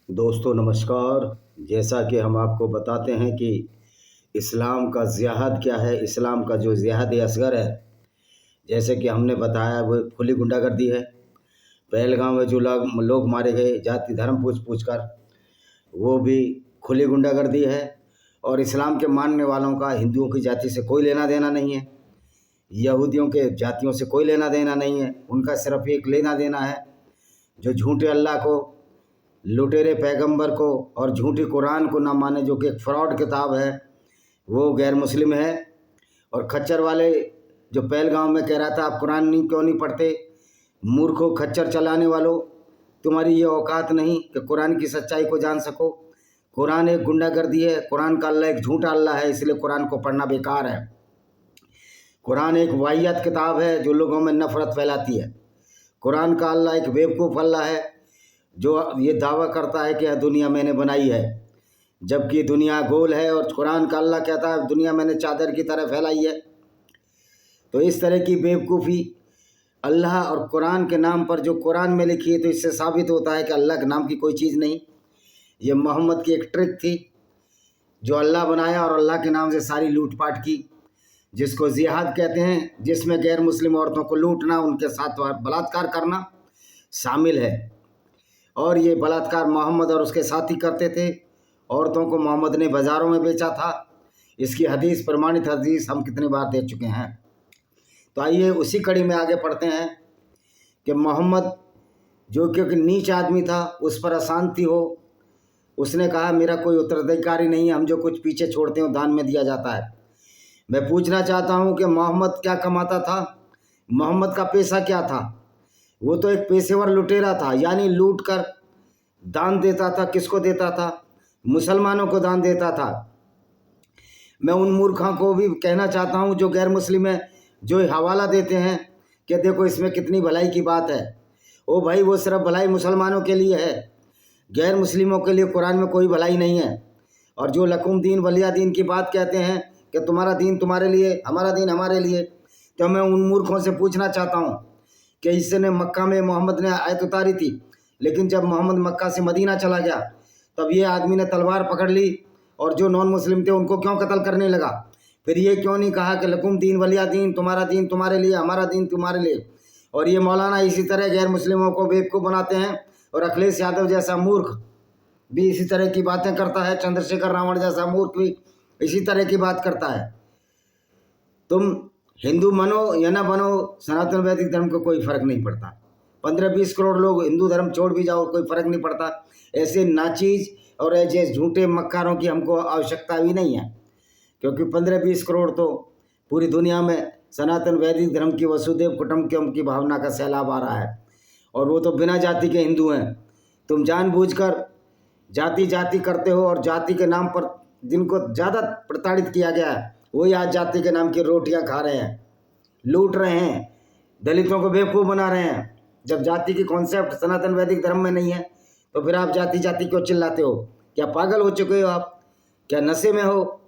दोस्तों नमस्कार। जैसा कि हम आपको बताते हैं कि इस्लाम का जिहाद क्या है। इस्लाम का जो जिहाद असगर है, जैसे कि हमने बताया, वो खुली गुंडागर्दी है। पहलगाम में जो लोग मारे गए जाति धर्म पूछ पूछ कर, वो भी खुली गुंडागर्दी है। और इस्लाम के मानने वालों का हिंदुओं की जाति से कोई लेना देना नहीं है, यहूदियों के जातियों से कोई लेना देना नहीं है। उनका सिर्फ एक लेना देना है, जो झूठे अल्लाह को, लुटेरे पैगंबर को और झूठी कुरान को ना माने, जो कि एक फ्रॉड किताब है, वो गैर मुस्लिम है। और खच्चर वाले जो पहलगाम में कह रहा था आप कुरान नहीं क्यों नहीं पढ़ते, मूर्खों खच्चर चलाने वालों, तुम्हारी ये औकात नहीं कि कुरान की सच्चाई को जान सको। कुरान एक गुंडागर्दी है, कुरान का अल्लाह एक झूठा अल्लाह है, इसलिए कुरान को पढ़ना बेकार है। कुरान एक वाहियात किताब है जो लोगों में नफरत फैलाती है। कुरान का अल्लाह एक बेवकूफ़ अल्लाह है जो ये दावा करता है कि यह दुनिया मैंने बनाई है, जबकि दुनिया गोल है। और कुरान का अल्लाह कहता है दुनिया मैंने चादर की तरह फैलाई है। तो इस तरह की बेवकूफ़ी अल्लाह और कुरान के नाम पर जो कुरान में लिखी है, तो इससे साबित होता है कि अल्लाह के नाम की कोई चीज़ नहीं। ये मोहम्मद की एक ट्रिक थी जो अल्लाह बनाया और अल्लाह के नाम से सारी लूटपाट की, जिसको जिहाद कहते हैं, जिसमें गैर मुस्लिम औरतों को लूटना, उनके साथ बलात्कार करना शामिल है। और ये बलात्कार मोहम्मद और उसके साथी करते थे। औरतों को मोहम्मद ने बाज़ारों में बेचा था। इसकी हदीस, प्रमाणित हदीस हम कितनी बार देख चुके हैं। तो आइए उसी कड़ी में आगे पढ़ते हैं कि मोहम्मद जो क्योंकि नीच आदमी था, उस पर अशांति हो, उसने कहा मेरा कोई उत्तराधिकारी नहीं है, हम जो कुछ पीछे छोड़ते हैं दान में दिया जाता है। मैं पूछना चाहता हूँ कि मोहम्मद क्या कमाता था, मोहम्मद का पेशा क्या था। वो तो एक पेशेवर लुटेरा था, यानी लूट कर दान देता था। किसको देता था? मुसलमानों को दान देता था। मैं उन मूर्खों को भी कहना चाहता हूँ जो गैर मुस्लिम है, जो हवाला देते हैं कि देखो इसमें कितनी भलाई की बात है। ओ भाई, वो सिर्फ भलाई मुसलमानों के लिए है, गैर मुस्लिमों के लिए कुरान में कोई भलाई नहीं है। और जो लकुम दीन वलिया दीन की बात कहते हैं कि तुम्हारा दीन तुम्हारे लिए, हमारा दीन हमारे लिए, तो मैं उन मूर्खों से पूछना चाहता हूँ कि इसने मक्का में मोहम्मद ने आयत उतारी थी, लेकिन जब मोहम्मद मक्का से मदीना चला गया तब ये आदमी ने तलवार पकड़ ली और जो नॉन मुस्लिम थे उनको क्यों कत्ल करने लगा? फिर ये क्यों नहीं कहा कि लकुम दीन वलिया दीन, तुम्हारा दीन तुम्हारे लिए, हमारा दीन तुम्हारे लिए? और ये मौलाना इसी तरह गैर मुस्लिमों को बेवकूफ़ बनाते हैं। और अखिलेश यादव जैसा मूर्ख भी इसी तरह की बातें करता है, चंद्रशेखर रावण जैसा मूर्ख भी इसी तरह की बात करता है। तुम हिंदू बनो या ना बनो, सनातन वैदिक धर्म को कोई फर्क नहीं पड़ता। 15-20 करोड़ लोग हिंदू धर्म छोड़ भी जाओ, कोई फर्क नहीं पड़ता। ऐसे नाचीज और ऐसे झूठे मक्कारों की हमको आवश्यकता भी नहीं है, क्योंकि 15-20 करोड़ तो पूरी दुनिया में सनातन वैदिक धर्म की वसुदेव कुटुंबकम की भावना का सैलाब आ रहा है, और वो तो बिना जाति के हिंदू हैं। तुम जानबूझकर जाति जाति करते हो, और जाति के नाम पर जिनको ज़्यादा प्रताड़ित किया गया है वही आज जाति के नाम की रोटियां खा रहे हैं, लूट रहे हैं, दलितों को बेवकूफ़ बना रहे हैं। जब जाति की कॉन्सेप्ट सनातन वैदिक धर्म में नहीं है तो फिर आप जाति जाति क्यों चिल्लाते हो? क्या पागल हो चुके हो आप? क्या नशे में हो?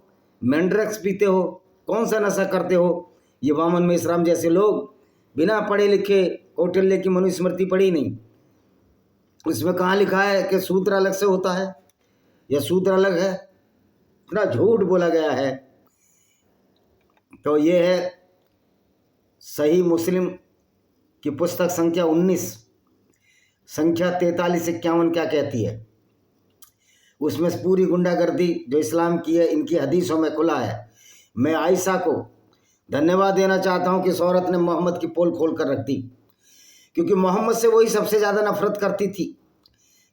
मैंड्रक्स पीते हो? कौन सा नशा करते हो? ये वामन मेश्राम जैसे लोग बिना पढ़े लिखे, कौटिल्य की मनुस्मृति पढ़ी नहीं, उसमें कहाँ लिखा है कि सूत्र अलग से होता है या सूत्र अलग है? इतना झूठ बोला गया है। तो ये है सही मुस्लिम की पुस्तक संख्या 19, संख्या 4351 क्या कहती है। उसमें पूरी गुंडागर्दी जो इस्लाम की है इनकी हदीसों में खुला है। मैं आयशा को धन्यवाद देना चाहता हूँ कि इस औरत ने मोहम्मद की पोल खोल कर रख दी, क्योंकि मोहम्मद से वही सबसे ज़्यादा नफरत करती थी,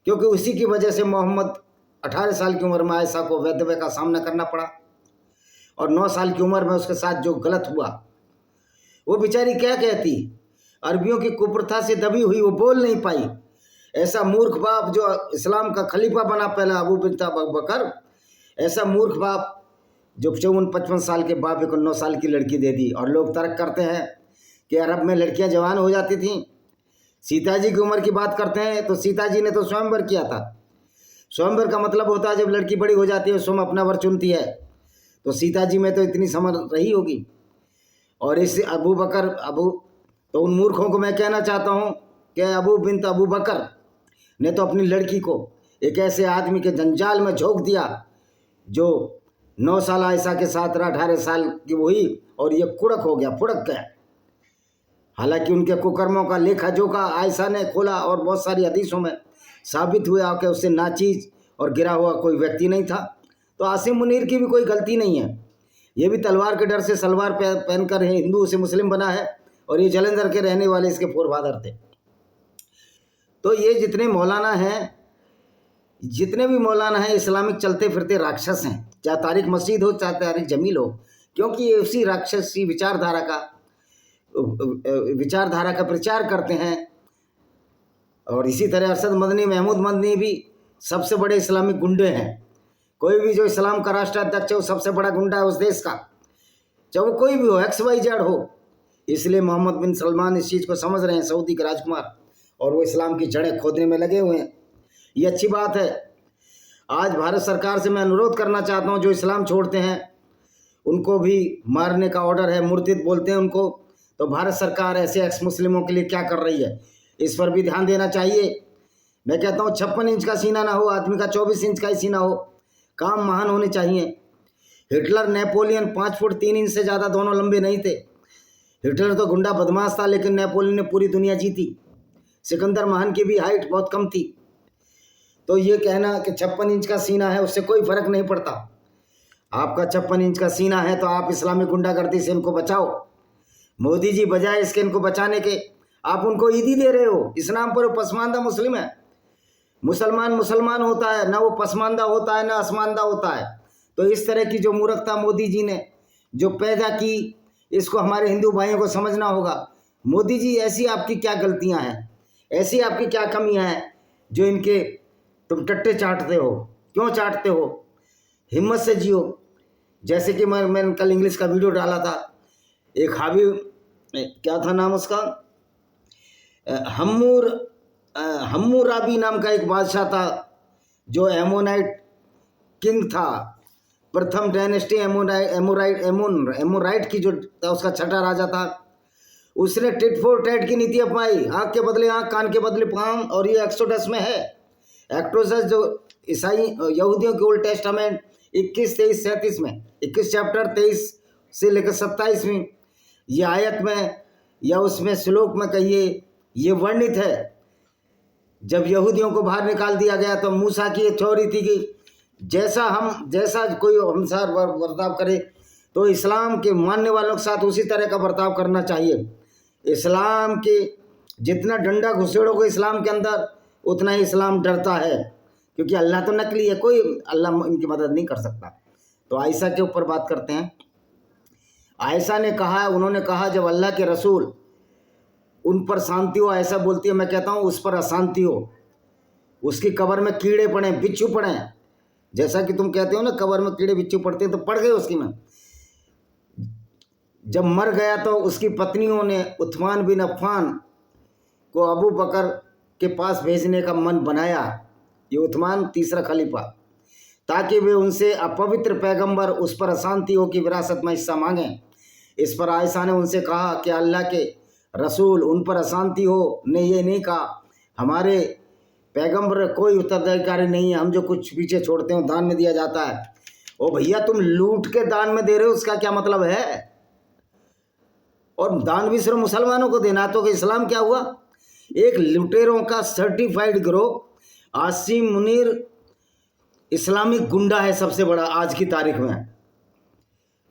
क्योंकि उसी की वजह से मोहम्मद 18 साल की उम्र में आयशा को वैधव्य का सामना करना पड़ा, और 9 साल की उम्र में उसके साथ जो गलत हुआ वो बेचारी क्या कहती, अरबियों की कुप्रथा से दबी हुई, वो बोल नहीं पाई। ऐसा मूर्ख बाप जो इस्लाम का खलीफा बना पहला अबू बिन बकर, ऐसा मूर्ख बाप जो 54-55 साल के बाप को 9 साल की लड़की दे दी। और लोग तर्क करते हैं कि अरब में लड़कियां जवान हो जाती थीं। सीता जी की उम्र की बात करते हैं तो सीता जी ने तो स्वयंवर किया था। स्वयंवर का मतलब होता है जब लड़की बड़ी हो जाती है स्वयं अपना वर चुनती है, तो सीता जी में तो इतनी समझ रही होगी। और इस तो उन मूर्खों को मैं कहना चाहता हूँ कि अबू बिन अबू बकर ने तो अपनी लड़की को एक ऐसे आदमी के जंजाल में झोंक दिया जो 9 साल आयशा के साथ रहा, 18 साल की हुई और ये कुड़क हो गया, फुड़क गया। हालांकि उनके कुकर्मों का लेखा जोखा आयशा ने खोला और बहुत सारी हदीसों में साबित हुआ कि उससे नाचीज और गिरा हुआ कोई व्यक्ति नहीं था। तो आसिम मुनीर की भी कोई गलती नहीं है, ये भी तलवार के डर से सलवार पहनकर हिंदू से मुस्लिम बना है और ये जलंधर के रहने वाले इसके फोरफादर थे। तो ये जितने भी मौलाना हैं इस्लामिक चलते फिरते राक्षस हैं, चाहे तारिक मस्जिद हो चाहे तारिक जमील हो, क्योंकि ये उसी राक्षसी विचारधारा का प्रचार करते हैं। और इसी तरह अरशद मदनी, महमूद मदनी भी सबसे बड़े इस्लामिक गुंडे हैं। कोई भी जो इस्लाम का राष्ट्राध्यक्ष है वो सबसे बड़ा गुंडा है उस देश का, चाहे वो कोई भी हो, XYZ हो। इसलिए मोहम्मद बिन सलमान इस चीज़ को समझ रहे हैं, सऊदी के राजकुमार, और वो इस्लाम की जड़ें खोदने में लगे हुए हैं। ये अच्छी बात है। आज भारत सरकार से मैं अनुरोध करना चाहता हूँ, जो इस्लाम छोड़ते हैं उनको भी मारने का ऑर्डर है, मुर्तिद बोलते हैं उनको। तो भारत सरकार ऐसे एक्स मुस्लिमों के लिए क्या कर रही है, इस पर भी ध्यान देना चाहिए। मैं कहता हूँ 56 इंच का सीना ना हो, आदमी का 24 इंच का ही सीना हो। काम महान होने चाहिए। हिटलर, नेपोलियन 5 फुट 3 इंच से ज़्यादा दोनों लंबे नहीं थे। हिटलर तो गुंडा बदमाश था, लेकिन नेपोलियन ने पूरी दुनिया जीती। सिकंदर महान की भी हाइट बहुत कम थी। तो ये कहना कि 56 इंच का सीना है, उससे कोई फर्क नहीं पड़ता। आपका 56 इंच का सीना है तो आप इस्लामी गुंडागर्दी से इनको बचाओ। मोदी जी बजाय इसके इनको बचाने के, आप उनको ईदी दे रहे हो। इस नाम पर वो पसमानदा मुस्लिम है। मुसलमान होता है ना, वो पसमानदा होता है ना असमानदा होता है। तो इस तरह की जो मूर्खता मोदी जी ने जो पैदा की, इसको हमारे हिंदू भाइयों को समझना होगा। मोदी जी, ऐसी आपकी क्या गलतियां हैं, ऐसी आपकी क्या कमियां हैं जो इनके तुम टट्टे चाटते हो? क्यों चाटते हो? हिम्मत से जियो। जैसे कि मैंने कल इंग्लिश का वीडियो डाला था, एक हावी, क्या था नाम उसका, हम्मुराबी नाम का एक बादशाह था जो एमोनाइट किंग था, प्रथम डायनेस्टी एमोराइट की जो था उसका छठा राजा था। उसने टिट फॉर टैट की नीति अपनाई, आँख के बदले आँख, कान के बदले कान। और ये एक्सोडस में है। एक्टोसस जो ईसाई यहूदियों के ओल्ड टेस्टामेंट 21, 23, 37 में, 21 चैप्टर 23 से लेकर 27 में ये आयत में या उसमें श्लोक में कहिए, ये वर्णित है। जब यहूदियों को बाहर निकाल दिया गया तो मूसा की अथॉरिटी की जैसा कोई हमसार बर्ताव करे तो इस्लाम के मानने वालों के साथ उसी तरह का बर्ताव करना चाहिए। इस्लाम के जितना डंडा घुसेड़ोगे इस्लाम के अंदर, उतना ही इस्लाम डरता है, क्योंकि अल्लाह तो नकली है, कोई अल्लाह इनकी मदद नहीं कर सकता। तो आयशा के ऊपर बात करते हैं। आयशा ने कहा, उन्होंने कहा जब अल्लाह के रसूल उन पर शांति हो, ऐसा बोलती है, मैं कहता हूँ उस पर अशांति हो। उसकी कब्र में कीड़े पड़े, बिच्छू पड़े, जैसा कि तुम कहते हो ना कब्र में कीड़े बिच्छू पड़ते हैं, तो पड़ गए उसकी में। जब मर गया तो उसकी पत्नियों ने उस्मान बिन अफ़्फ़ान को अबू बकर के पास भेजने का मन बनाया, ये उस्मान तीसरा खलीफा, ताकि वे उनसे अपवित्र पैगंबर उस पर अशांति हो कि विरासत में हिस्सा मांगें। इस पर आयशा ने उनसे कहा कि अल्लाह के रसूल उन पर अशांति हो ने ये नहीं कहा, हमारे पैगंबर कोई उत्तराधिकारी नहीं है, हम जो कुछ पीछे छोड़ते हैं दान में दिया जाता है। ओ भैया, तुम लूट के दान में दे रहे हो, उसका क्या मतलब है? और दान भी सिर्फ मुसलमानों को देना, तो कि इस्लाम क्या हुआ? एक लुटेरों का सर्टिफाइड गिरोह आसिम मुनीर इस्लामिक गुंडा है सबसे बड़ा आज की तारीख में,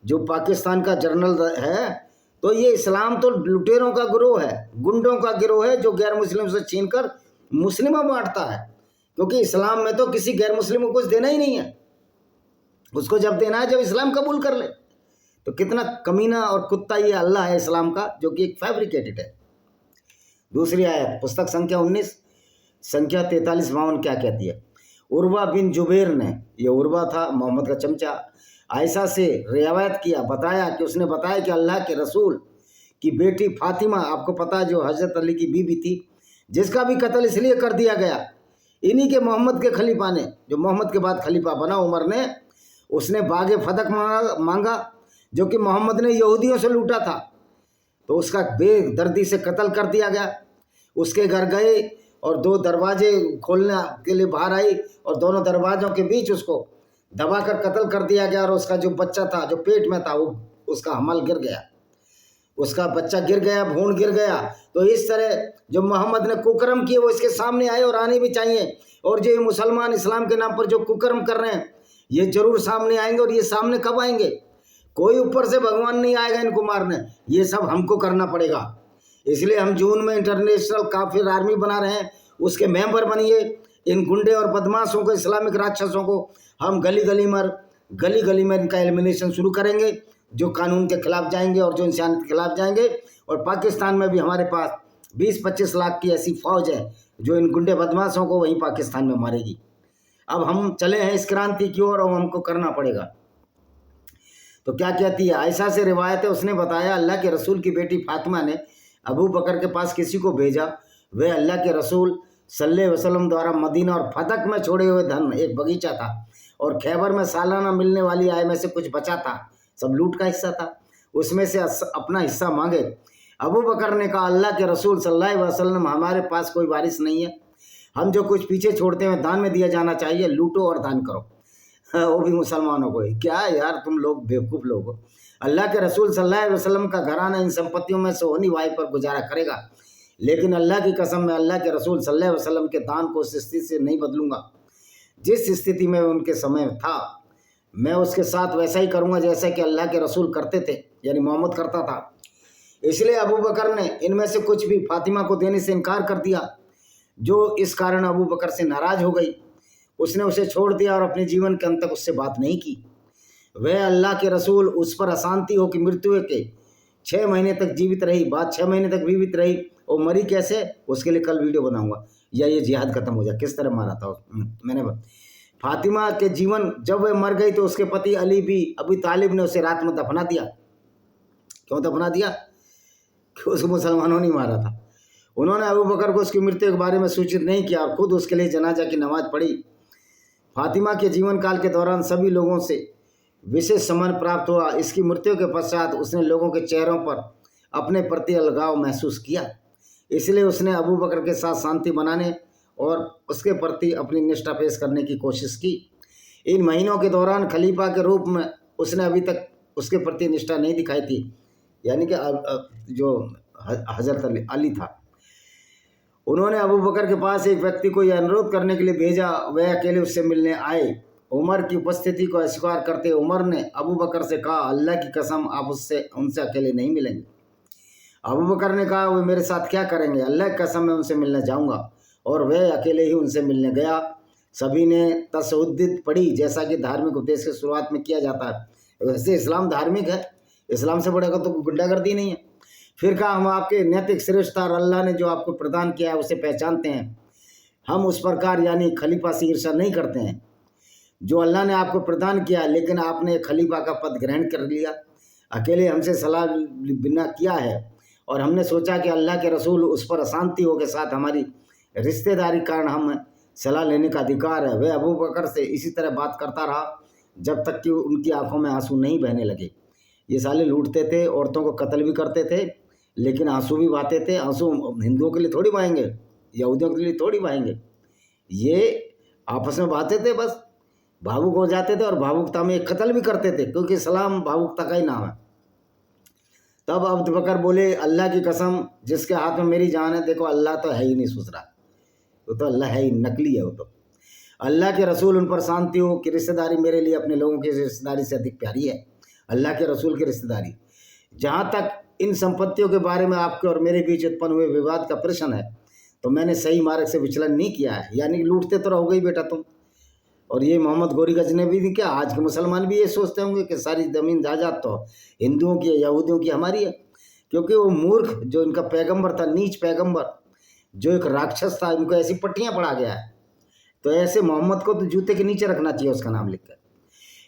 जो पाकिस्तान का जर्नल है। तो ये इस्लाम तो लुटेरों का गिरोह है, गुंडों का गिरोह है, जो गैर मुस्लिम से छीनकर मुस्लिमों में बांटता है। क्योंकि इस्लाम में तो किसी गैर मुस्लिम को कुछ देना ही नहीं है, उसको जब देना है जब इस्लाम कबूल कर ले। तो कितना कमीना और कुत्ता ये अल्लाह है इस्लाम का, जो कि एक फैब्रिकेटेड है। दूसरी आयत, पुस्तक संख्या 19 संख्या 43-52 क्या कहती है? उर्वा बिन जुबैर ने, ये उर्वा था मोहम्मद का चमचा, आयशा से रिवायत किया, बताया कि उसने बताया कि अल्लाह के रसूल की बेटी फातिमा, आपको पता है जो हजरत अली की बीवी थी, जिसका भी कत्ल इसलिए कर दिया गया, इन्हीं के मोहम्मद के खलीफा ने, जो मोहम्मद के बाद खलीफा बना उमर ने, उसने बागे फदक मांगा जो कि मोहम्मद ने यहूदियों से लूटा था। तो उसका बेदर्दी से कत्ल कर दिया गया। उसके घर गए और 2 दरवाजे खोलने के लिए बाहर आई और दोनों दरवाज़ों के बीच उसको दबाकर कत्ल कर दिया गया और उसका जो बच्चा था जो पेट में था वो उसका हमल गिर गया, उसका बच्चा गिर गया, भ्रूण गिर गया। तो इस तरह जो मोहम्मद ने कुकर्म किए वो इसके सामने आए और आने भी चाहिए। और जो मुसलमान इस्लाम के नाम पर जो कुकर्म कर रहे हैं ये जरूर सामने आएंगे। और ये सामने कब आएंगे? कोई ऊपर से भगवान नहीं आएगा इनको मारने, ये सब हमको करना पड़ेगा। इसलिए हम जून में इंटरनेशनल काफिर आर्मी बना रहे हैं, उसके मेंबर बनिए। इन गुंडे और बदमाशों को, इस्लामिक राक्षसों को हम गली गली में इनका एलिमिनेशन शुरू करेंगे, जो कानून के खिलाफ जाएंगे और जो इंसानियत के खिलाफ जाएंगे। और पाकिस्तान में भी हमारे पास 20-25 लाख की ऐसी फौज है जो इन गुंडे बदमाशों को वहीं पाकिस्तान में मारेगी। अब हम चले हैं इस क्रांति की ओर और हमको करना पड़ेगा। तो क्या कहती है आयशा से रिवायत है, उसने बताया अल्लाह के रसूल की बेटी फातिमा ने अबू बकर के पास किसी को भेजा। वह अल्लाह के रसूल सल्लल्लाहु अलैहि वसल्लम द्वारा मदीना और फतक में छोड़े हुए धन एक बगीचा था और खैबर में सालाना मिलने वाली आय में से कुछ बचा था, सब लूट का हिस्सा था, उसमें से अपना हिस्सा मांगे। अबू बकर ने कहा अल्लाह के रसूल सल्लल्लाहु अलैहि वसल्लम हमारे पास कोई वारिस नहीं है, हम जो कुछ पीछे छोड़ते हैं दान में दिया जाना चाहिए, लूटो और दान करो। वो भी मुसलमानों को। क्या यार तुम लोग बेवकूफ़ लोग हो। अल्लाह के रसूल सल्लल्लाहु अलैहि वसल्लम का घराना इन संपत्तियों में से होनी वाई पर गुजारा करेगा, लेकिन अल्लाह की कसम मैं अल्लाह के रसूल सल्लल्लाहु अलैहि वसल्लम के दान को उस स्थिति से नहीं बदलूंगा जिस स्थिति में उनके समय था। मैं उसके साथ वैसा ही करूंगा जैसा कि अल्लाह के रसूल करते थे, यानी मोहम्मद करता था। इसलिए अबू बकर ने इनमें से कुछ भी फातिमा को देने से इनकार कर दिया, जो इस कारण अबू बकर से नाराज हो गई। उसने उसे छोड़ दिया और अपने जीवन के अंत तक उससे बात नहीं की। वह अल्लाह के रसूल उस पर अशांति हो कि मृत्यु के 6 महीने तक जीवित रही, बाद 6 महीने तक जीवित रही। और मरी कैसे, उसके लिए कल वीडियो बनाऊंगा, या ये जिहाद खत्म हो जाए किस तरह मारा था मैंने। फातिमा के जीवन जब वह मर गई तो उसके पति अबू तालिब ने उसे रात में दफना दिया। क्यों दफना दिया? कि उसको मुसलमानों ने मारा था। उन्होंने अबू बकर को उसकी मृत्यु के बारे में सूचित नहीं किया और खुद उसके लिए जनाजा की नमाज पढ़ी। फातिमा के जीवन काल के दौरान सभी लोगों से विशेष सम्मान प्राप्त हुआ। इसकी मृत्यु के पश्चात उसने लोगों के चेहरों पर अपने प्रति अलगाव महसूस किया, इसलिए उसने अबू बकर के साथ शांति बनाने और उसके प्रति अपनी निष्ठा पेश करने की कोशिश की। इन महीनों के दौरान खलीफा के रूप में उसने अभी तक उसके प्रति निष्ठा नहीं दिखाई थी, यानी कि जो हजरत अली था। उन्होंने अबू बकर के पास एक व्यक्ति को यह अनुरोध करने के लिए भेजा, वह अकेले उससे मिलने आए। उमर की उपस्थिति को अस्वीकार करते उमर ने अबू बकर से कहा अल्लाह की कसम आप उनसे अकेले नहीं मिलेंगे। अबू बकर ने कहा वो मेरे साथ क्या करेंगे? अल्लाह की कसम मैं उनसे मिलने जाऊंगा। और वह अकेले ही उनसे मिलने गया। सभी ने तशहुद पढ़ी जैसा कि धार्मिक उपदेश की शुरुआत में किया जाता है। वैसे इस्लाम धार्मिक है, इस्लाम से बड़ा तो गुंडागर्दी नहीं है। फिर कहा हम आपके नैतिक श्रेष्ठता और अल्लाह ने जो आपको प्रदान किया है उसे पहचानते हैं। हम उस प्रकार यानी खलीफा से ईर्ष्या नहीं करते हैं जो अल्लाह ने आपको प्रदान किया, लेकिन आपने खलीफा का पद ग्रहण कर लिया, अकेले हमसे सलाह बिना किया है। और हमने सोचा कि अल्लाह के रसूल उस पर अशांति हो के साथ हमारी रिश्तेदारी कारण हम सलाह लेने का अधिकार है। वह अबू बकर से इसी तरह बात करता रहा जब तक कि उनकी आंखों में आंसू नहीं बहने लगे। ये साले लूटते थे, औरतों को कत्ल भी करते थे, लेकिन आंसू भी बहाते थे। आंसू हिंदुओं के लिए थोड़ी बहाएंगे, यहूदियों के लिए थोड़ी बहाएंगे, ये आपस में बहाते थे, बस भावुक हो जाते थे और भावुकता में कत्ल भी करते थे, क्योंकि इस्लाम भावुकता का ही नाम है। तब अबू बकर बोले अल्लाह की कसम जिसके हाथ में मेरी जान है, देखो अल्लाह तो है ही नहीं, सोच रहा वो तो अल्लाह है ही, नकली है वो तो। अल्लाह के रसूल उन पर शांति हो कि रिश्तेदारी मेरे लिए अपने लोगों की रिश्तेदारी से अधिक प्यारी है। अल्लाह के रसूल की रिश्तेदारी। जहाँ तक इन संपत्तियों के बारे में आपके और मेरे बीच उत्पन्न हुए विवाद का प्रश्न है, तो मैंने सही मार्ग से विचलन नहीं किया है, यानी लूटते तो रहोगे ही बेटा तुम। और ये मोहम्मद गोरी गजनबी भी क्या, आज के मुसलमान भी ये सोचते होंगे कि सारी ज़मीन जायदाद तो हिंदुओं की यहूदियों की हमारी है, क्योंकि वो मूर्ख जो इनका पैगंबर था, नीच पैगंबर जो एक राक्षस था, इनको ऐसी पट्टियाँ पड़ा गया है। तो ऐसे मोहम्मद को तो जूते के नीचे रखना चाहिए उसका नाम लिखकर।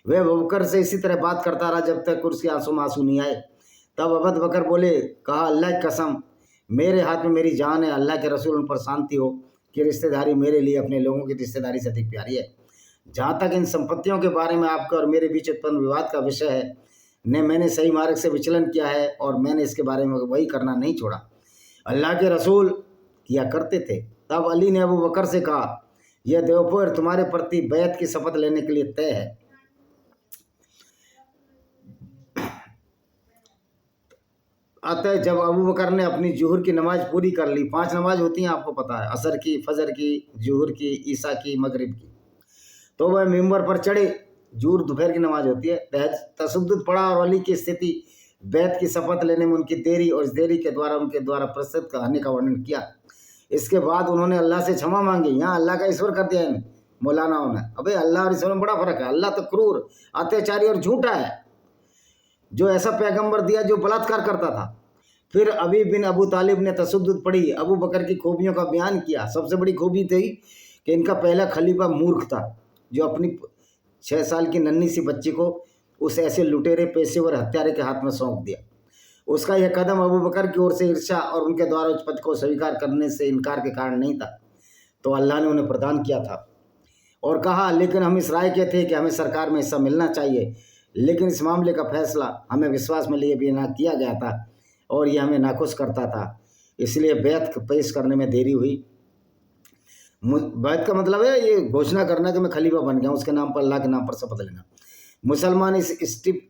वह अबू बकर से इसी तरह बात करता रहा जब तक उसके आंसू में आंसू नहीं आए। तब अबू बकर बोले, कहा अल्लाह की कसम मेरे हाथ में मेरी जान है, अल्लाह के रसूल उन पर शांति हो कि रिश्तेदारी मेरे लिए अपने लोगों की रिश्तेदारी से अधिक प्यारी है। जहाँ तक इन संपत्तियों के बारे में आपके और मेरे बीच उत्पन्न विवाद का विषय है, ने मैंने सही मार्ग से विचलन किया है और मैंने इसके बारे में वही करना नहीं छोड़ा। अल्लाह के रसूल किया करते थे, तब अली ने अबू बकर से कहा, यह दोपहर तुम्हारे प्रति बैत की शपथ लेने के लिए तय है। अतः जब अबू बकर ने अपनी जुहर की नमाज पूरी कर ली, 5 नमाज होती हैं आपको पता है, असर की, फजर की, जुहर की, ईसा की, मगरिब की, तो वह मिंबर पर चढ़े। जुहर दोपहर की नमाज होती है। तशद्दुद पड़ा और अली की स्थिति बैत की शपथ लेने में उनकी देरी और इस देरी के द्वारा उनके द्वारा प्रस्तुत कहानी का वर्णन किया। इसके बाद उन्होंने अल्लाह से क्षमा मांगी। यहाँ अल्लाह का ईश्वर कर दिया इन मौलानाओं ने। अबे अल्लाह और ईश्वर में बड़ा फर्क है। अल्लाह तो क्रूर, अत्याचारी और झूठा है, जो ऐसा पैगंबर दिया जो बलात्कार करता था। फिर अबी बिन अबू तालिब ने तशद्दुद पढ़ी, अबू बकर की खूबियों का बयान किया। सबसे बड़ी खूबी थी कि इनका पहला खलीफा मूर्ख था, जो अपनी 6 साल की नन्ही सी बच्ची को उस ऐसे लुटेरे पेशेवर हत्यारे के हाथ में सौंप दिया। उसका यह कदम अबू बकर की ओर से ईर्ष्या और उनके द्वारा उस पद को स्वीकार करने से इनकार के कारण नहीं था, तो अल्लाह ने उन्हें प्रदान किया था और कहा, लेकिन हम इस राय के थे कि हमें सरकार में हिस्सा मिलना चाहिए, लेकिन इस मामले का फैसला हमें विश्वास में लिए बिना किया गया था और यह हमें नाखुश करता था, इसलिए बैत पेश करने में देरी हुई। बैत का मतलब है ये घोषणा करना कि मैं खलीफा बन गया, उसके नाम पर, अल्लाह के नाम पर शपथ लेना। मुसलमान इस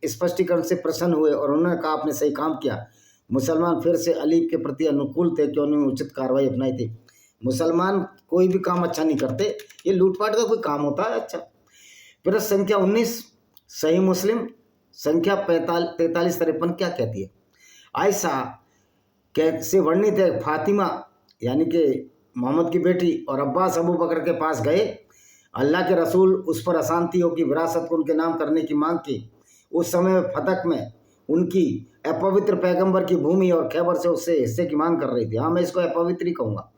स्पष्टीकरण से प्रसन्न हुए और उन्होंने कहा, आपने सही काम किया। मुसलमान फिर से अली के प्रति अनुकूल थे कि उन्होंने उचित कार्रवाई अपनाई थी। मुसलमान कोई भी काम अच्छा नहीं करते, ये लूटपाट का कोई काम होता है अच्छा। फिर संख्या 19 सही मुस्लिम संख्या 4353 क्या कहती है? आयशा कैसे वर्णित है, फातिमा यानी कि मोहम्मद की बेटी और अब्बास अबू बकर के पास गए। अल्लाह के रसूल उस पर अशांतियों की विरासत को उनके नाम करने की मांग की। उस समय फतक में उनकी अपवित्र पैगंबर की भूमि और खैबर से उससे हिस्से की मांग कर रही थी। हाँ, मैं इसको अपवित्र ही कहूँगा,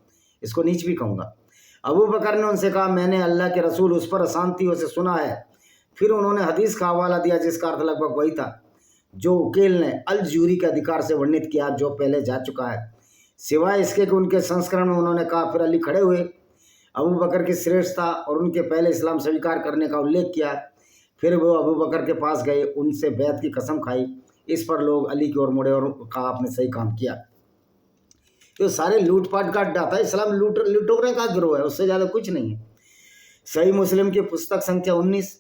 इसको नीच भी कहूँगा। अबू बकर ने उनसे कहा, मैंने अल्लाह के रसूल उस पर अशांतियों से सुना है। फिर उन्होंने हदीस का हवाला दिया जिसका अर्थ लगभग वही था जो उकेल ने अल जूरी के अधिकार से वर्णित किया, जो पहले जा चुका है, सिवाय इसके कि उनके संस्करण में उन्होंने कहा। फिर अली खड़े हुए, अबू बकर की श्रेष्ठता और उनके पहले इस्लाम स्वीकार करने का उल्लेख किया। फिर वो अबू बकर के पास गए, उनसे बैत की कसम खाई। इस पर लोग अली की ओर मुड़े और कहा, आपने सही काम किया। तो सारे लूटपाट का अड्डा था, इस्लाम लूटोरे का गिरोह है, उससे ज़्यादा कुछ नहीं है। सही मुस्लिम की पुस्तक संख्या 19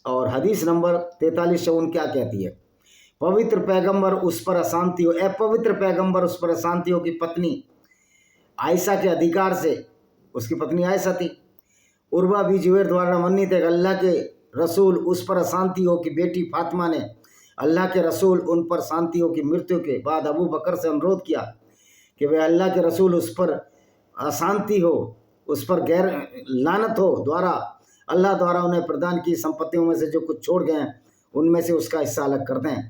और हदीस नंबर 4354 क्या कहती है? पवित्र पैगंबर उस पर अशांति हो, अपवित्र पैगंबर उस पर अशांति हो की पत्नी आयशा के अधिकार से, उसकी पत्नी आयशा थी, उर्वा भी जुबैर द्वारा वर्णित है। अल्लाह के रसूल उस पर अशांति हो की बेटी फातिमा ने अल्लाह के रसूल उन पर शांति हो की मृत्यु के बाद अबू बकर से अनुरोध किया कि वे अल्लाह के रसूल उस पर अशांति हो, उस पर गैर लानत हो द्वारा अल्लाह द्वारा उन्हें प्रदान की संपत्तियों में से जो कुछ छोड़ गए हैं उनमें से उसका हिस्सा अलग कर दें।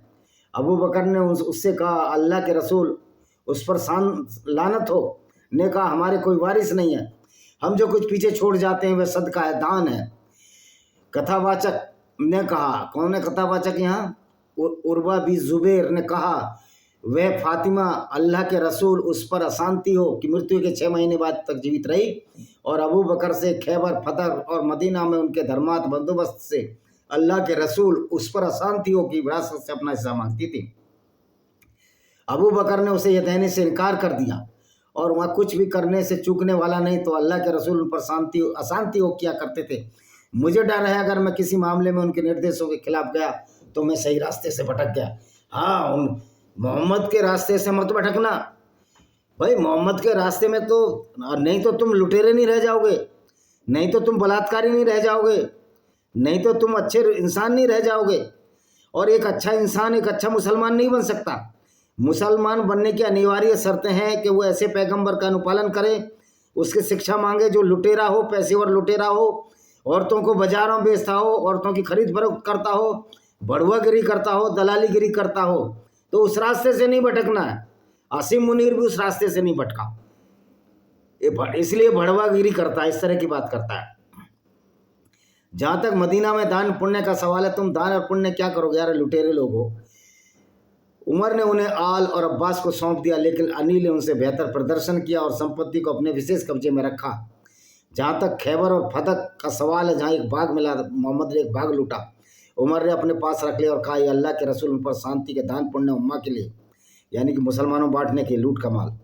अबू बकर ने उससे कहा, अल्लाह के रसूल उस पर लानत हो ने कहा, हमारे कोई वारिस नहीं है, हम जो कुछ पीछे छोड़ जाते हैं वह सदका है, दान है। कथावाचक ने कहा, कौन है कथावाचक यहाँ? उर्वा बी जुबैर ने कहा, वह फातिमा अल्लाह के रसूल उस पर अशांति हो कि मृत्यु के 6 महीने बाद तक जीवित रही और अबू बकर से खैबर, फतह और मदीना में उनके धर्मार्थ बंदोबस्त से अल्लाह के रसूल उस पर अशांति हो की विरासत से अपना हिस्सा मांगती थी। अबू बकर ने उसे यह देने से इनकार कर दिया और वह कुछ भी करने से चूकने वाला नहीं, तो अल्लाह के रसूल उन पर अशांति हो किया करते थे। मुझे डर है अगर मैं किसी मामले में उनके निर्देशों के खिलाफ गया तो मैं सही रास्ते से भटक गया। हाँ, उन मोहम्मद के रास्ते से मत भटकना भाई, मोहम्मद के रास्ते में तो नहीं तो तुम लुटेरे नहीं रह जाओगे, नहीं तो तुम बलात्कारी नहीं रह जाओगे, नहीं तो तुम अच्छे इंसान नहीं रह जाओगे। और एक अच्छा इंसान एक अच्छा मुसलमान नहीं बन सकता। मुसलमान बनने की अनिवार्य शर्तें हैं कि वो ऐसे पैगंबर का अनुपालन करे, उसकी शिक्षा मांगे जो लुटेरा हो, पेशेवर लुटेरा हो, औरतों को बाजारों में बेचता हो, औरतों की खरीद फरोख्त करता हो, बढ़ुआगिरी करता हो, दलालीगिरी करता हो, तो उस रास्ते से नहीं भटकना है। आसिम मुनीर भी उस रास्ते से नहीं भटका, इसलिए बढ़ुआगिरी करता है, इस तरह की बात करता है। जहाँ तक मदीना में दान पुण्य का सवाल है, तुम दान और पुण्य क्या करोगे यार, लुटेरे लोग हो। उमर ने उन्हें आल और अब्बास को सौंप दिया, लेकिन अली ने उनसे बेहतर प्रदर्शन किया और संपत्ति को अपने विशेष कब्जे में रखा। जहाँ तक खैबर और फतक का सवाल है, जहाँ एक बाग मिला, मोहम्मद ने एक बाग लूटा, उमर ने अपने पास रख लिया और कहा, यह अल्लाह के रसूल उन पर शांति के दान पुण्य उम्मा के लिए, यानी कि मुसलमानों बांटने के लूट का माल।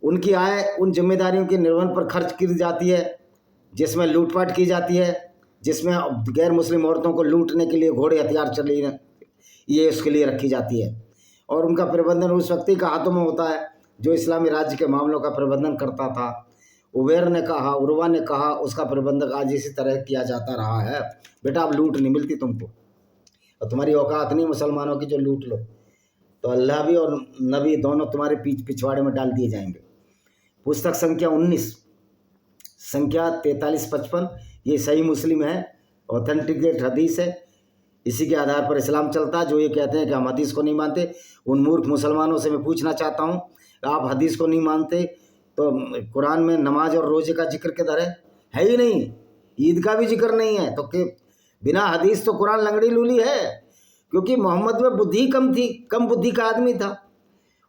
उनकी आय उन जिम्मेदारियों के निर्वहन पर खर्च की जाती है, जिसमें लूटपाट की जाती है, जिसमें गैर मुस्लिम औरतों को लूटने के लिए घोड़े हथियार चले ये उसके लिए रखी जाती है। और उनका प्रबंधन उस व्यक्ति का हाथों में होता है जो इस्लामी राज्य के मामलों का प्रबंधन करता था। उबैर ने कहा, उर्वा ने कहा, उसका प्रबंधक आज इसी तरह किया जाता रहा है। बेटा अब लूट नहीं मिलती तुमको, और तुम्हारी औकात नहीं मुसलमानों की जो लूट लो, तो अल्लाह भी और नबी दोनों तुम्हारे पिछवाड़े में डाल दिए जाएंगे। पुस्तक संख्या 19, संख्या 4355, ये सही मुस्लिम है, ऑथेंटिकेट हदीस है। इसी के आधार पर इस्लाम चलता है। जो ये कहते हैं कि हम हदीस को नहीं मानते, उन मूर्ख मुसलमानों से मैं पूछना चाहता हूँ, आप हदीस को नहीं मानते तो कुरान में नमाज और रोजे का जिक्र किधर है ही नहीं, ईद का भी जिक्र नहीं है। तो कि बिना हदीस तो कुरान लंगड़ी लूली है, क्योंकि मोहम्मद में बुद्धि कम थी, कम बुद्धि का आदमी था।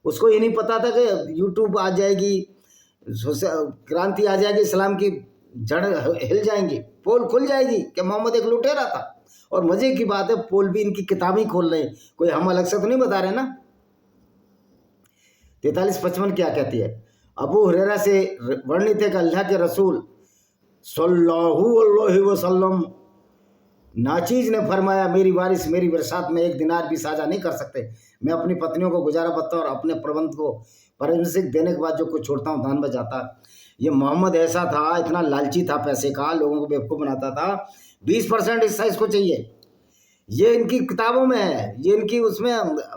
उसको ये नहीं पता था कि यूट्यूब आ जाएगी, क्रांति आ जाएगी, इस्लाम की जड़ हिल जाएंगी, पोल खुल जाएगी कि मोहम्मद एक लुटेरा था। और मजे की बात है, पोल भी इनकी किताबें खोल रहे हैं, कोई हम अलग से तो नहीं बता रहे ना। 4355 क्या कहती है? अबू हुरैरा से वर्णित है कि अल्लाह के रसूल सल्लल्लाहु अलैहि वसल्लम नाचीज ने फरमाया, मेरी बारिश मेरी बरसात में एक दिनार भी साझा नहीं कर सकते। मैं अपनी पत्नियों को गुजारा बत्ता और अपने प्रबंध को परमसिक देने के बाद जो कुछ छोड़ता हूँ दान में जाता। ये मोहम्मद ऐसा था, इतना लालची था पैसे का, लोगों को बेवकूफ़ बनाता था। 20% हिस्सा इसको चाहिए। ये इनकी किताबों में है, ये इनकी उसमें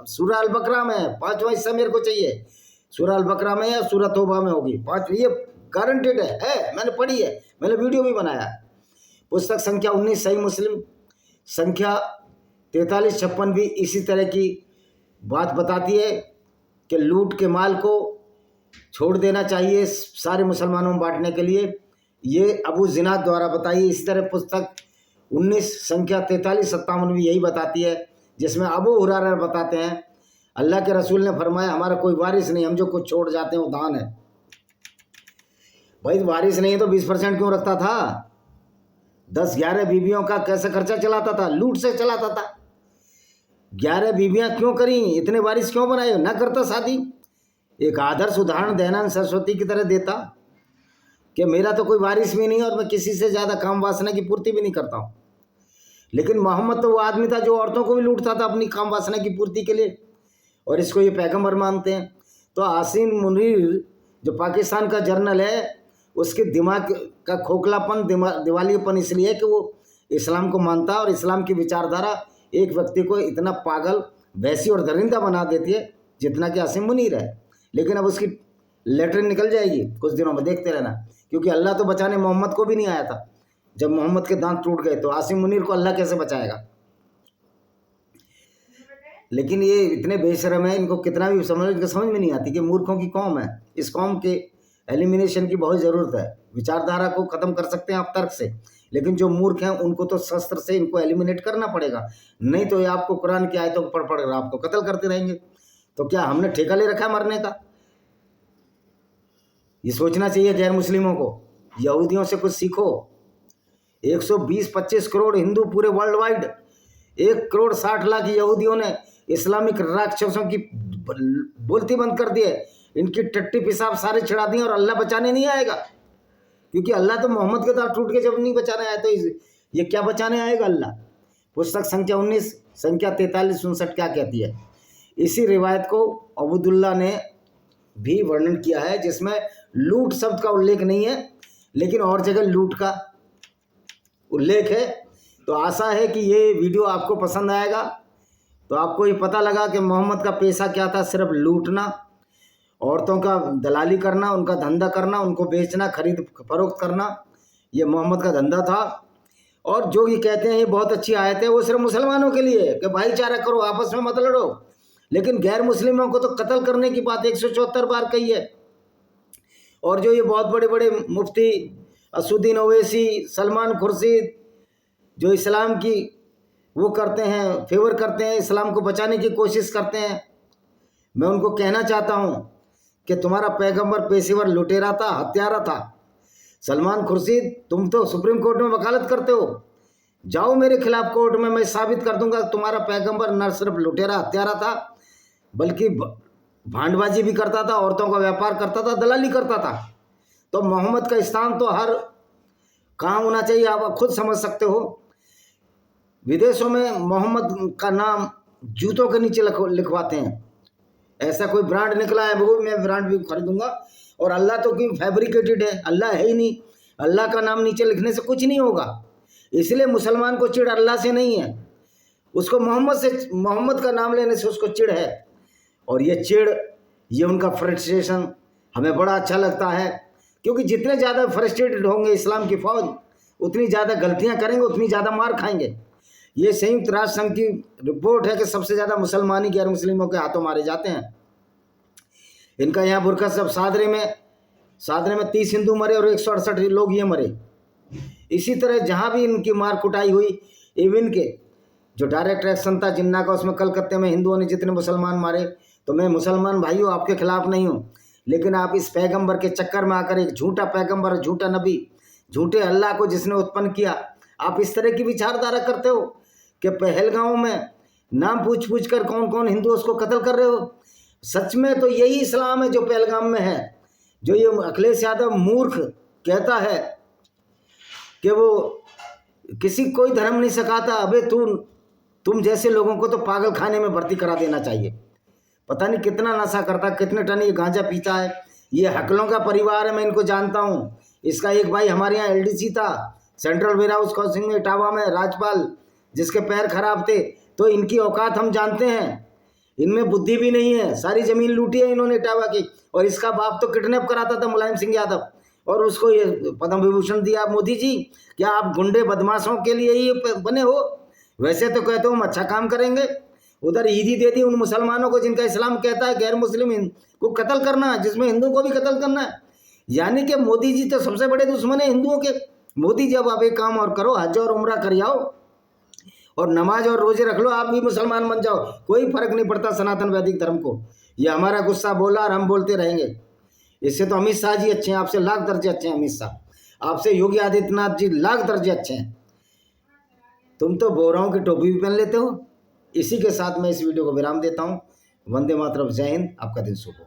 सूरह अल बकरा में 5वां हिस्सा मेरे को चाहिए। सूरह अल बकरा में या सूरह तौबा में होगी 5, ये गारंटेड है, मैंने पढ़ी है, मैंने वीडियो भी बनाया। पुस्तक संख्या 19 सही मुस्लिम, संख्या 4356 भी इसी तरह की बात बताती है कि लूट के माल को छोड़ देना चाहिए सारे मुसलमानों में बांटने के लिए। ये अबू जिनाद द्वारा बताई। इसी तरह पुस्तक 19 संख्या 4357 भी यही बताती है, जिसमें अबू हुरैरा बताते हैं अल्लाह के रसूल ने फरमाया, हमारा कोई वारिस नहीं, हम जो कुछ छोड़ जाते हैं वो दान है। भाई वारिस नहीं है तो 20% क्यों रखता था? 10-11 बीवियों का कैसे खर्चा चलाता था? लूट से चलाता था। 11 बीवियां क्यों करी? इतने वारिस क्यों बनाए? ना करता शादी। एक आदर्श उदाहरण दयानंद सरस्वती की तरह देता कि मेरा तो कोई वारिस भी नहीं और मैं किसी से ज़्यादा काम वासना की पूर्ति भी नहीं करता हूँ। लेकिन मोहम्मद तो वो आदमी था जो औरतों को भी लूटता था अपनी काम वासना की पूर्ति के लिए, और इसको ये पैगंबर मानते हैं। तो आसिम मुनीर जो पाकिस्तान का जर्नल है, उसके दिमाग का खोखलापन, दिवालियापन इसलिए है कि वो इस्लाम को मानता है और इस्लाम की विचारधारा एक व्यक्ति को इतना पागल, वैसी और दरिंदा बना देती है जितना कि आसिम मुनीर है। लेकिन अब उसकी लेटरिन निकल जाएगी कुछ दिनों में, देखते रहना, क्योंकि अल्लाह तो बचाने मोहम्मद को भी नहीं आया था। जब मोहम्मद के दांत टूट गए तो आसिम मुनीर को अल्लाह कैसे बचाएगा? लेकिन ये इतने बेशरम है, इनको कितना भी समझ में नहीं आती कि मूर्खों की कौम है। इस कौम के एलिमिनेशन की बहुत ज़रूरत है। विचारधारा को ख़त्म कर सकते हैं आप तर्क से, लेकिन जो मूर्ख हैं उनको तो शस्त्र से इनको एलिमिनेट करना पड़ेगा, नहीं तो ये आपको कुरान की आयतों को पढ़ आपको कत्ल करते रहेंगे। तो क्या हमने ठेका ले रखा है मरने का? ये सोचना चाहिए गैर मुस्लिमों को। यहूदियों से कुछ सीखो। 120-25 करोड़ हिंदू पूरे वर्ल्ड वाइड, 1,60,00,000 यहूदियों ने इस्लामिक राक्षसों की बोलती बंद कर दी है। इनकी टट्टी पेशाब सारे छिड़ा दिए और अल्लाह बचाने नहीं आएगा, क्योंकि अल्लाह तो मोहम्मद के दांत टूट के जब नहीं बचाने आया तो ये क्या बचाने आएगा अल्लाह? पुस्तक संख्या 19 संख्या 4359 क्या कहती है? इसी रिवायत को अब्दुल्ला ने भी वर्णन किया है, जिसमें लूट शब्द का उल्लेख नहीं है, लेकिन और जगह लूट का उल्लेख है। तो आशा है कि ये वीडियो आपको पसंद आएगा। तो आपको ये पता लगा कि मोहम्मद का पेशा क्या था? सिर्फ लूटना, औरतों का दलाली करना, उनका धंधा करना, उनको बेचना, खरीद फरोख्त करना, ये मोहम्मद का धंधा था। और जो ये कहते हैं ये बहुत अच्छी आयत है, वो सिर्फ मुसलमानों के लिए कि भाईचारा करो, आपस में मत लड़ो, लेकिन गैर मुस्लिमों को तो कत्ल करने की बात 174 बार कही है। और जो ये बहुत बड़े बड़े मुफ्ती असुद्दीन ओवैसी, सलमान खुर्शीद, जो इस्लाम की वो करते हैं, फेवर करते हैं, इस्लाम को बचाने की कोशिश करते हैं, मैं उनको कहना चाहता हूँ कि तुम्हारा पैगंबर पेशेवर लुटेरा था, हत्यारा था। सलमान खुर्शीद, तुम तो सुप्रीम कोर्ट में वकालत करते हो, जाओ मेरे खिलाफ कोर्ट में, मैं साबित कर दूंगा तुम्हारा पैगंबर न सिर्फ लुटेरा हत्यारा था, बल्कि भांडबाजी भी करता था, औरतों का व्यापार करता था, दलाली करता था। तो मोहम्मद का स्थान तो हर कहाँ होना चाहिए आप खुद समझ सकते हो। विदेशों में मोहम्मद का नाम जूतों के नीचे लिखवाते हैं। ऐसा कोई ब्रांड निकला है वो मैं ब्रांड भी खरीदूंगा। और अल्लाह तो क्यों फैब्रिकेटेड है, अल्लाह है ही नहीं। अल्लाह का नाम नीचे लिखने से कुछ नहीं होगा। इसलिए मुसलमान को चिढ़ अल्लाह से नहीं है, उसको मोहम्मद का नाम लेने से उसको चिढ़ है। और ये चिढ़, ये उनका फ्रस्ट्रेशन हमें बड़ा अच्छा लगता है, क्योंकि जितने ज़्यादा फ्रस्ट्रेटेड होंगे इस्लाम की फ़ौज, उतनी ज़्यादा गलतियां करेंगे, उतनी ज़्यादा मार खाएंगे। ये संयुक्त राष्ट्र संघ की रिपोर्ट है कि सबसे ज़्यादा मुसलमान ही गैर मुस्लिमों के हाथों मारे जाते हैं। इनका यहाँ बुरखा सब सादरे में 30 हिंदू मरे और 168 लोग ये मरे। इसी तरह जहाँ भी इनकी मार कुटाई हुई, इवन के जो डायरेक्ट एक्शन था जिन्ना का, उसमें कलकत्ते में हिंदुओं ने जितने मुसलमान मारे। तो मैं मुसलमान भाइयों आपके खिलाफ नहीं हूँ, लेकिन आप इस पैगंबर के चक्कर में आकर, एक झूठा पैगंबर, झूठा नबी, झूठे अल्लाह को जिसने उत्पन्न किया, आप इस तरह की विचारधारा करते हो कि पहलगांव में नाम पूछ कर कौन कौन हिंदू उसको कत्ल कर रहे हो। सच में तो यही इस्लाम है जो पहलगाम में है, जो ये अखिलेश यादव मूर्ख कहता है कि वो कोई धर्म नहीं सिखाता। अबे तुम जैसे लोगों को तो पागल खाने में भर्ती करा देना चाहिए। पता नहीं कितना नशा करता, कितने टन ये गांजा पीता है। ये हकलों का परिवार है, मैं इनको जानता हूँ। इसका एक भाई हमारे यहाँ LDC था, सेंट्रल वेयर हाउस क्रॉसिंग में इटावा में, राजपाल, जिसके पैर खराब थे। तो इनकी औकात हम जानते हैं, इनमें बुद्धि भी नहीं है। सारी जमीन लूटी है इन्होंने इटावा की। और इसका बाप तो किडनैप कराता था मुलायम सिंह यादव, और उसको ये पद्म विभूषण दिया। मोदी जी, क्या आप गुंडे बदमाशों के लिए ही बने हो? वैसे तो कहते हो हम अच्छा काम करेंगे। उधर ईदी दे दी उन मुसलमानों को जिनका इस्लाम कहता है गैर मुस्लिम को कत्ल करना है, जिसमें हिंदू को भी कत्ल करना है। यानी कि मोदी जी तो सबसे बड़े दुश्मन है हिंदुओं के। मोदी जी, अब आप एक काम और करो, हज और उम्रा कर आओ और नमाज और रोजे रख लो, आप भी मुसलमान बन जाओ। कोई फर्क नहीं पड़ता सनातन वैदिक धर्म को। ये हमारा गुस्सा बोला और हम बोलते रहेंगे। इससे तो अमित शाह जी अच्छे हैं, आपसे लाख दर्जे अच्छे हैं। अमित शाह आपसे योगी आदित्यनाथ जी लाख दर्जे अच्छे हैं। तुम तो बोराओं की टोपी भी पहन लेते हो। इसी के साथ मैं इस वीडियो को विराम देता हूँ। वंदे मातरम, जय हिंद, आपका दिन शुभ हो।